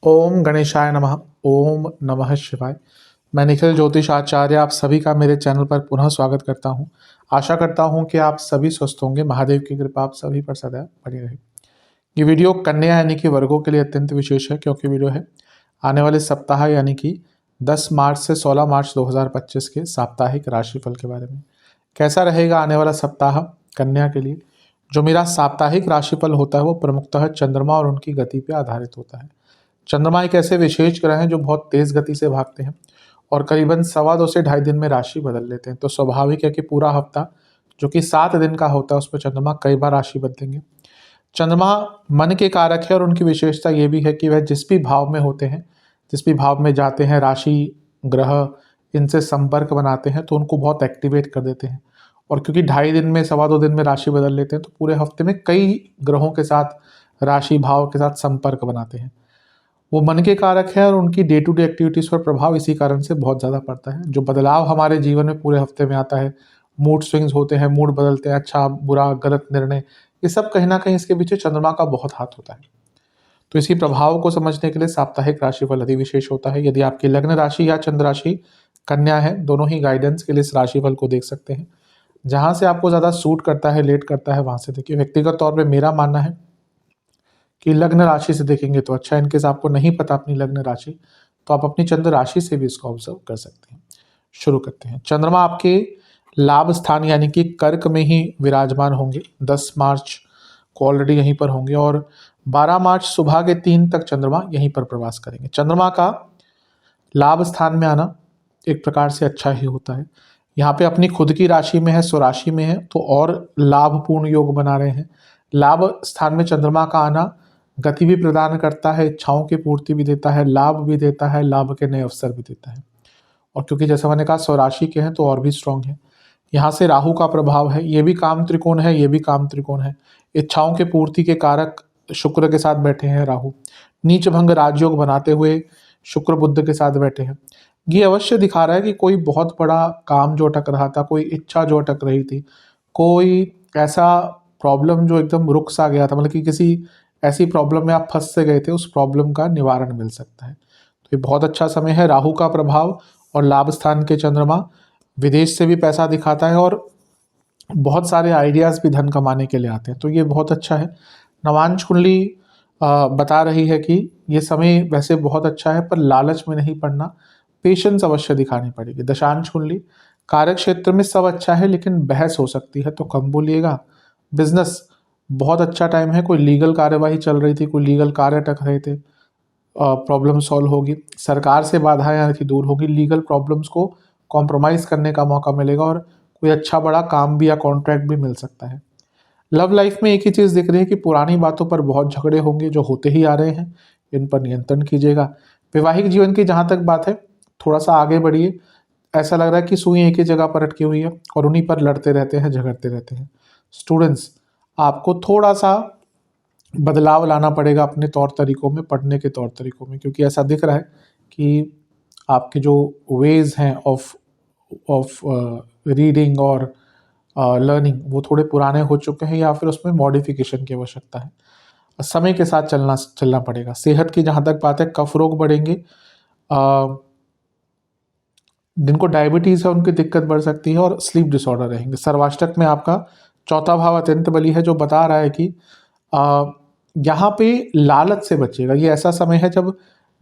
ओम गणेशाय नमः। ओम नमः शिवाय। मैं निखिल ज्योतिष आचार्य आप सभी का मेरे चैनल पर पुनः स्वागत करता हूं। आशा करता हूं कि आप सभी स्वस्थ होंगे। महादेव की कृपा आप सभी पर सदैव बनी रहे। ये वीडियो कन्या यानी कि वर्गों के लिए अत्यंत विशेष है, क्योंकि वीडियो है आने वाले सप्ताह यानी कि 10 मार्च से 16 मार्च 2025 के साप्ताहिक राशिफल के बारे में। कैसा रहेगा आने वाला सप्ताह कन्या के लिए। जो मेरा साप्ताहिक राशिफल होता है वो प्रमुखतः चंद्रमा और उनकी गति पर आधारित होता है। चंद्रमा एक ऐसे विशेष ग्रह हैं जो बहुत तेज गति से भागते हैं और करीबन 2.25 से 2.5 दिन में राशि बदल लेते हैं। तो स्वाभाविक है कि पूरा हफ्ता जो कि 7 दिन का होता है उसमें चंद्रमा कई बार राशि बदलेंगे। चंद्रमा मन के कारक है और उनकी विशेषता ये भी है कि वह जिस भी भाव में होते हैं, जिस भी भाव में जाते हैं, राशि ग्रह इनसे संपर्क बनाते हैं तो उनको बहुत एक्टिवेट कर देते हैं। और क्योंकि 2.5 दिन में 2.25 दिन में राशि बदल लेते हैं तो पूरे हफ्ते में कई ग्रहों के साथ, राशि भाव के साथ संपर्क बनाते हैं। वो मन के कारक है और उनकी डे टू डे एक्टिविटीज़ पर प्रभाव इसी कारण से बहुत ज़्यादा पड़ता है। जो बदलाव हमारे जीवन में पूरे हफ्ते में आता है, मूड स्विंग्स होते हैं, मूड बदलते हैं, अच्छा बुरा गलत निर्णय, ये सब कहीं ना कहीं इसके पीछे चंद्रमा का बहुत हाथ होता है। तो इसी प्रभाव को समझने के लिए साप्ताहिक राशिफल अति विशेष होता है। यदि आपकी लग्न राशि या चंद्र राशि कन्या है, दोनों ही गाइडेंस के लिए इस राशिफल को देख सकते हैं। जहाँ से आपको ज़्यादा सूट करता है, लेट करता है, वहाँ से देखिए। व्यक्तिगत तौर पर मेरा मानना है कि लग्न राशि से देखेंगे तो अच्छा। इनकेस आपको नहीं पता अपनी लग्न राशि तो आप अपनी चंद्र राशि से भी इसको ऑब्जर्व कर सकते हैं। शुरू करते हैं। चंद्रमा आपके लाभ स्थान यानी कि कर्क में ही विराजमान होंगे। 10 मार्च को ऑलरेडी यहीं पर होंगे और 12 मार्च सुबह के 3 तक चंद्रमा यहीं पर प्रवास करेंगे। चंद्रमा का लाभ स्थान में आना एक प्रकार से अच्छा ही होता है। यहाँ पे अपनी खुद की राशि में है, स्वराशि में है, तो और लाभपूर्ण योग बना रहे हैं। लाभ स्थान में चंद्रमा का आना गति भी प्रदान करता है, इच्छाओं की पूर्ति भी देता है, लाभ भी देता है, लाभ के नए अवसर भी देता है। और क्योंकि जैसा मैंने कहा स्वराशि के हैं तो और भी स्ट्रांग है। यहाँ से राहु का प्रभाव है, ये भी काम त्रिकोण है, ये भी काम त्रिकोण है। इच्छाओं के पूर्ति के कारक शुक्र के साथ बैठे हैं राहु। नीच भंग राजयोग बनाते हुए शुक्र बुध के साथ बैठे हैं। ये अवश्य दिखा रहा है कि कोई बहुत बड़ा काम जो अटक रहा था, कोई इच्छा जो अटक रही थी, कोई ऐसा प्रॉब्लम जो एकदम रुक सा गया था, मतलब कि किसी ऐसी प्रॉब्लम में आप फंस से गए थे, उस प्रॉब्लम का निवारण मिल सकता है। तो ये बहुत अच्छा समय है। राहु का प्रभाव और लाभ स्थान के चंद्रमा विदेश से भी पैसा दिखाता है और बहुत सारे आइडियाज़ भी धन कमाने के लिए आते हैं, तो ये बहुत अच्छा है। नवांश कुंडली बता रही है कि ये समय वैसे बहुत अच्छा है, पर लालच में नहीं पड़ना, पेशेंस अवश्य दिखानी पड़ेगी। दशांश कुंडली कार्य क्षेत्र में सब अच्छा है, लेकिन बहस हो सकती है तो कम बोलिएगा। बिजनेस बहुत अच्छा टाइम है। कोई लीगल कार्यवाही चल रही थी, कोई लीगल कार्य अटक रहे थे, प्रॉब्लम सॉल्व होगी। सरकार से बाधाएं यहाँ की दूर होगी। लीगल प्रॉब्लम्स को कॉम्प्रोमाइज़ करने का मौका मिलेगा और कोई अच्छा बड़ा काम भी या कॉन्ट्रैक्ट भी मिल सकता है। लव लाइफ में एक ही चीज़ दिख रही है कि पुरानी बातों पर बहुत झगड़े होंगे जो होते ही आ रहे हैं, इन पर नियंत्रण कीजिएगा। वैवाहिक जीवन की जहाँ तक बात है, थोड़ा सा आगे बढ़िए। ऐसा लग रहा है कि सुई एक ही जगह पर अटकी हुई है और उन्हीं पर लड़ते रहते हैं, झगड़ते रहते हैं। स्टूडेंट्स, आपको थोड़ा सा बदलाव लाना पड़ेगा अपने तौर तरीकों में, पढ़ने के तौर तरीकों में, क्योंकि ऐसा दिख रहा है कि आपके जो वेज हैं ऑफ रीडिंग और लर्निंग वो थोड़े पुराने हो चुके हैं या फिर उसमें मॉडिफिकेशन की आवश्यकता है। समय के साथ चलना पड़ेगा। सेहत की जहाँ तक बात है, कफ रोग बढ़ेंगे। जिनको डायबिटीज़ है उनकी दिक्कत बढ़ सकती है और स्लीप डिसऑर्डर रहेंगे। सर्वाष्टक में आपका चौथा भाव अत्यंत बली है, जो बता रहा है कि यहाँ पे लालच से बचिएगा। ये ऐसा समय है जब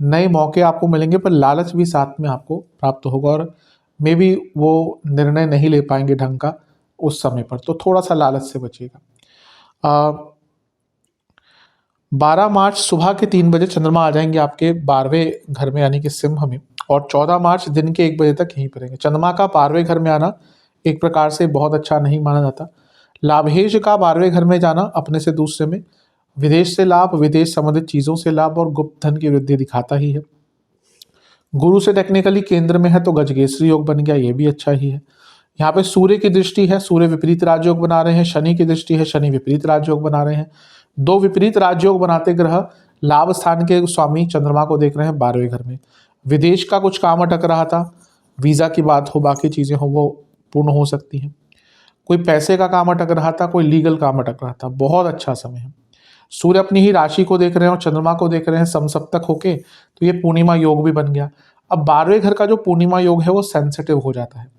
नए मौके आपको मिलेंगे, पर लालच भी साथ में आपको प्राप्त होगा और मे बी वो निर्णय नहीं ले पाएंगे ढंग का उस समय पर, तो थोड़ा सा लालच से बचिएगा। 12 मार्च सुबह के 3 बजे चंद्रमा आ जाएंगे आपके 12वें घर में यानी कि सिंह में, और 14 मार्च दिन के 1 बजे तक यहीं पर रहेंगे। चंद्रमा का 12वें घर में आना एक प्रकार से बहुत अच्छा नहीं माना जाता। लाभेश का 12वें घर में जाना अपने से दूसरे में विदेश से लाभ, विदेश संबंधित चीज़ों से लाभ और गुप्त धन की वृद्धि दिखाता ही है। गुरु से टेक्निकली केंद्र में है तो गजगेसरी योग बन गया, ये भी अच्छा ही है। यहाँ पे सूर्य की दृष्टि है, सूर्य विपरीत राजयोग बना रहे हैं। शनि की दृष्टि है, शनि विपरीत राजयोग बना रहे हैं। 2 विपरीत राजयोग बनाते ग्रह लाभ स्थान के स्वामी चंद्रमा को देख रहे हैं 12वें घर में। विदेश का कुछ काम अटक रहा था, वीज़ा की बात हो, बाकी चीज़ें हो, वो पूर्ण हो सकती हैं। कोई पैसे का काम अटक रहा था, कोई लीगल काम अटक रहा था, बहुत अच्छा समय है। सूर्य अपनी ही राशि को देख रहे हैं और चंद्रमा को देख रहे हैं समसप्तक होके, तो ये पूर्णिमा योग भी बन गया। अब 12वें घर का जो पूर्णिमा योग है वो सेंसिटिव हो जाता है,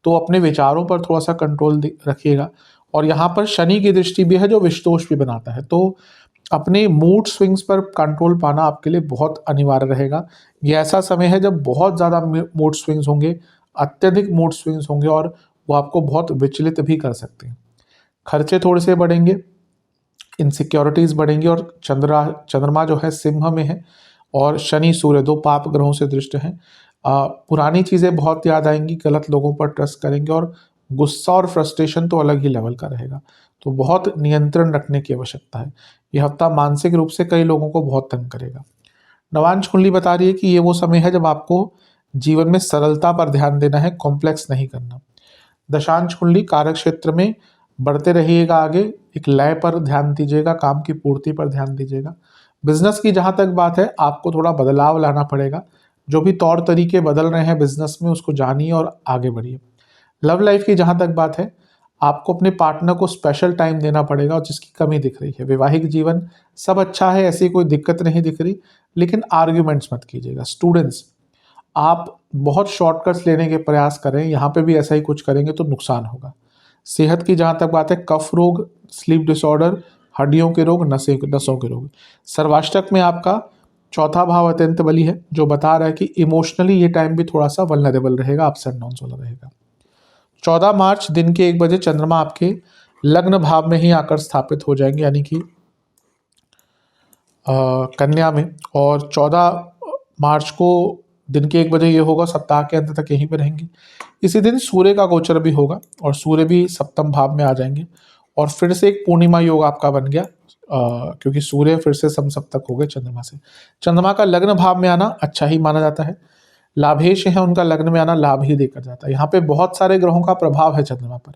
तो अपने विचारों पर थोड़ा सा कंट्रोल रखिएगा। और यहाँ पर शनि की दृष्टि भी है जो विषदोष भी बनाता है, तो अपने मूड स्विंग्स पर कंट्रोल पाना आपके लिए बहुत अनिवार्य रहेगा। ये ऐसा समय है जब बहुत ज़्यादा मूड स्विंग्स होंगे, अत्यधिक मूड स्विंग्स होंगे और वो आपको बहुत विचलित भी कर सकते हैं। खर्चे थोड़े से बढ़ेंगे, इनसिक्योरिटीज़ बढ़ेंगी और चंद्रमा जो है सिंह में है और शनि सूर्य दो पाप ग्रहों से दृष्ट हैं। पुरानी चीज़ें बहुत याद आएंगी, गलत लोगों पर ट्रस्ट करेंगे और गुस्सा और फ्रस्ट्रेशन तो अलग ही लेवल का रहेगा, तो बहुत नियंत्रण रखने की आवश्यकता है। यह हफ्ता मानसिक रूप से कई लोगों को बहुत तंग करेगा। नवांश कुंडली बता रही है कि ये वो समय है जब आपको जीवन में सरलता पर ध्यान देना है, कॉम्प्लेक्स नहीं करना। दशांश कुंडली कार्य क्षेत्र में बढ़ते रहिएगा आगे, एक लय पर ध्यान दीजिएगा, काम की पूर्ति पर ध्यान दीजिएगा। बिजनेस की जहाँ तक बात है, आपको थोड़ा बदलाव लाना पड़ेगा, जो भी तौर तरीके बदल रहे हैं बिजनेस में उसको जानिए और आगे बढ़िए। लव लाइफ की जहाँ तक बात है, आपको अपने पार्टनर को स्पेशल टाइम देना पड़ेगा और जिसकी कमी दिख रही है। वैवाहिक जीवन सब अच्छा है, ऐसी कोई दिक्कत नहीं दिख रही, लेकिन आर्ग्यूमेंट्स मत कीजिएगा। स्टूडेंट्स, आप बहुत शॉर्टकट्स लेने के प्रयास करें, यहाँ पे भी ऐसा ही कुछ करेंगे तो नुकसान होगा। सेहत की जहाँ तक बात है, कफ रोग, स्लीप डिसऑर्डर, हड्डियों के रोग, नसों के रोग। सर्वाष्टक में आपका चौथा भाव अत्यंत बली है, जो बता रहा है कि इमोशनली ये टाइम भी थोड़ा सा वल्नरेबल रहेगा, अप्स एंड डाउन्स वाला रहेगा। 14 मार्च दिन के 1 बजे चंद्रमा आपके लग्न भाव में ही आकर स्थापित हो जाएंगे, यानी कि कन्या में, और 14 मार्च को दिन के 1 बजे ये होगा, सप्ताह के अंत तक यहीं पे रहेंगे। इसी दिन सूर्य का गोचर भी होगा और सूर्य भी सप्तम भाव में आ जाएंगे और फिर से एक पूर्णिमा योग आपका बन गया, क्योंकि सूर्य फिर से समसप्तक हो गए चंद्रमा से। चंद्रमा का लग्न भाव में आना अच्छा ही माना जाता है, लाभेश है उनका लग्न में आना लाभ ही देकर जाता है। यहाँ पे बहुत सारे ग्रहों का प्रभाव है चंद्रमा पर।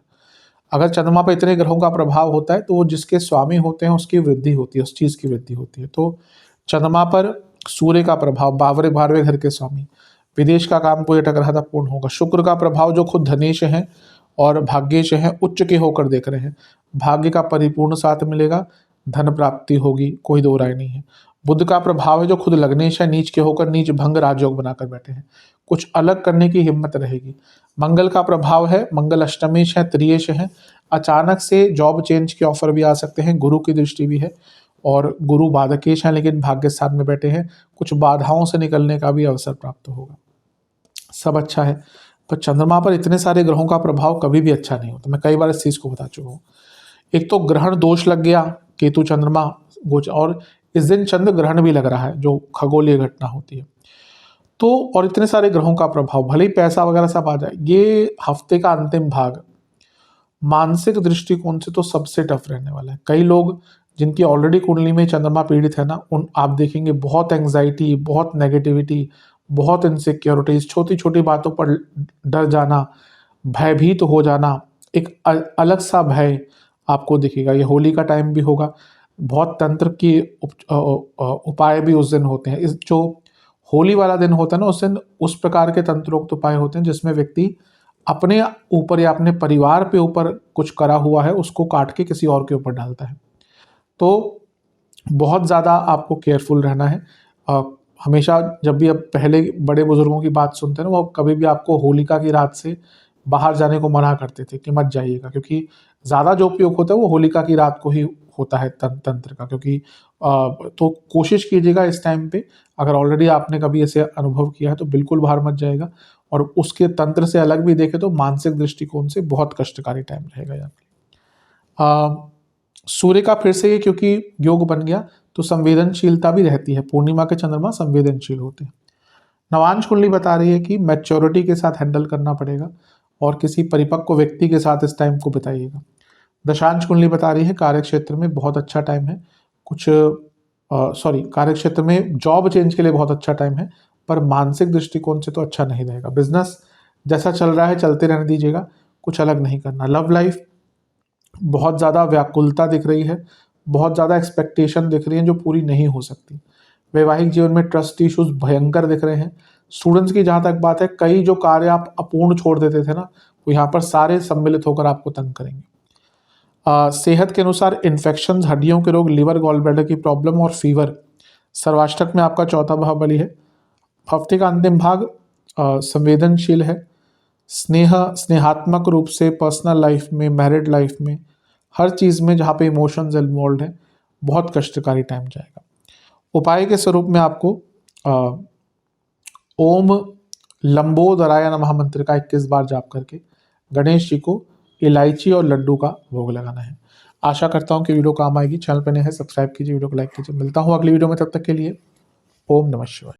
अगर चंद्रमा पर इतने ग्रहों का प्रभाव होता है तो वो जिसके स्वामी होते हैं उसकी वृद्धि होती है, उस चीज़ की वृद्धि होती है। तो चंद्रमा पर सूर्य का प्रभाव, 12वें घर के स्वामी, विदेश का काम कोई अटक रहा था पूर्ण होगा। शुक्र का प्रभाव जो खुद धनेश हैं और भाग्येश हैं, उच्च के होकर देख रहे हैं, भाग्य का परिपूर्ण साथ मिलेगा, धन प्राप्ति होगी, कोई दो राय नहीं है। बुध का प्रभाव है जो खुद लग्नेश है, नीच के होकर नीच भंग राजयोग बनाकर बैठे हैं, कुछ अलग करने की हिम्मत रहेगी। मंगल का प्रभाव है, मंगल अष्टमेश है, त्रियेश है, अचानक से जॉब चेंज के ऑफर भी आ सकते हैं। गुरु की दृष्टि भी है और गुरु बाधकेश हैं लेकिन भाग्य स्थान में बैठे हैं, कुछ बाधाओं से निकलने का भी अवसर प्राप्त होगा। सब अच्छा है, पर चंद्रमा पर इतने सारे ग्रहों का प्रभाव कभी भी अच्छा नहीं होता। मैं कई बार इस चीज़ को बता चुका हूँ। एक तो ग्रहण दोष लग गया, केतु चंद्रमा गोचर, और इस दिन चंद्र ग्रहण भी लग रहा है जो खगोलीय घटना होती है, तो और इतने सारे ग्रहों का प्रभाव, भले ही पैसा वगैरह सब आ जाए। ये हफ्ते का अंतिम भाग मानसिक दृष्टिकोण से तो सबसे टफ रहने वाला है। कई लोग जिनकी ऑलरेडी कुंडली में चंद्रमा पीड़ित है ना, उन आप देखेंगे बहुत एंग्जाइटी, बहुत नेगेटिविटी, बहुत इनसिक्योरिटीज, छोटी छोटी बातों पर डर जाना, भयभीत हो जाना, एक अलग सा भय आपको दिखेगा। ये होली का टाइम भी होगा, बहुत तंत्र की उपाय भी उस दिन होते हैं। इस जो होली वाला दिन होता है ना, उस दिन उस प्रकार के तंत्रोक्त उपाय होते हैं जिसमें व्यक्ति अपने ऊपर या अपने परिवार पे ऊपर कुछ करा हुआ है उसको काट के किसी और के ऊपर डालता है। तो बहुत ज़्यादा आपको केयरफुल रहना है। हमेशा जब भी आप पहले बड़े बुजुर्गों की बात सुनते हैं ना, वो कभी भी आपको होलिका की रात से बाहर जाने को मना करते थे कि मत जाइएगा, क्योंकि ज़्यादा जो उपयोग होता है वो होलिका की रात को ही होता है तंत्र का। क्योंकि तो कोशिश कीजिएगा इस टाइम पे, अगर ऑलरेडी आपने कभी ऐसे अनुभव किया है तो बिल्कुल बाहर मत जाएगा। और उसके तंत्र से अलग भी देखें तो मानसिक दृष्टिकोण से बहुत कष्टकारी टाइम रहेगा यहाँ। सूर्य का फिर से क्योंकि योग बन गया तो संवेदनशीलता भी रहती है, पूर्णिमा के चंद्रमा संवेदनशील होते हैं। नवांश कुंडली बता रही है कि मैच्योरिटी के साथ हैंडल करना पड़ेगा और किसी परिपक्व व्यक्ति के साथ इस टाइम को बिताइएगा। दशांश कुंडली बता रही है कार्य क्षेत्र में बहुत अच्छा टाइम है, कार्य क्षेत्र में जॉब चेंज के लिए बहुत अच्छा टाइम है, पर मानसिक दृष्टिकोण से तो अच्छा नहीं रहेगा। बिजनेस जैसा चल रहा है चलते रहने दीजिएगा, कुछ अलग नहीं करना। लव लाइफ बहुत ज़्यादा व्याकुलता दिख रही है, बहुत ज़्यादा एक्सपेक्टेशन दिख रही है जो पूरी नहीं हो सकती। वैवाहिक जीवन में ट्रस्ट इश्यूज भयंकर दिख रहे हैं। स्टूडेंट्स की जहाँ तक बात है, कई जो कार्य आप अपूर्ण छोड़ देते थे ना, वो यहाँ पर सारे सम्मिलित होकर आपको तंग करेंगे। सेहत के अनुसार इन्फेक्शन, हड्डियों के रोग, लिवर, गॉल ब्लैडर की प्रॉब्लम और फीवर। सर्वाष्टक में आपका चौथा भाव बली है। हफ्ते का अंतिम भाग संवेदनशील है। स्नेहात्मक रूप से पर्सनल लाइफ में, मैरिड लाइफ में, हर चीज़ में जहाँ पे इमोशंस इन्वॉल्व है, बहुत कष्टकारी टाइम जाएगा। उपाय के स्वरूप में आपको ओम लंबोदराय नमः मंत्र का 21 बार जाप करके गणेश जी को इलायची और लड्डू का भोग लगाना है। आशा करता हूँ कि वीडियो काम आएगी। चैनल पर नए हैं, सब्सक्राइब कीजिए, वीडियो को लाइक कीजिए। मिलता हूँ अगली वीडियो में, तब तक के लिए ओम नमः शिवाय।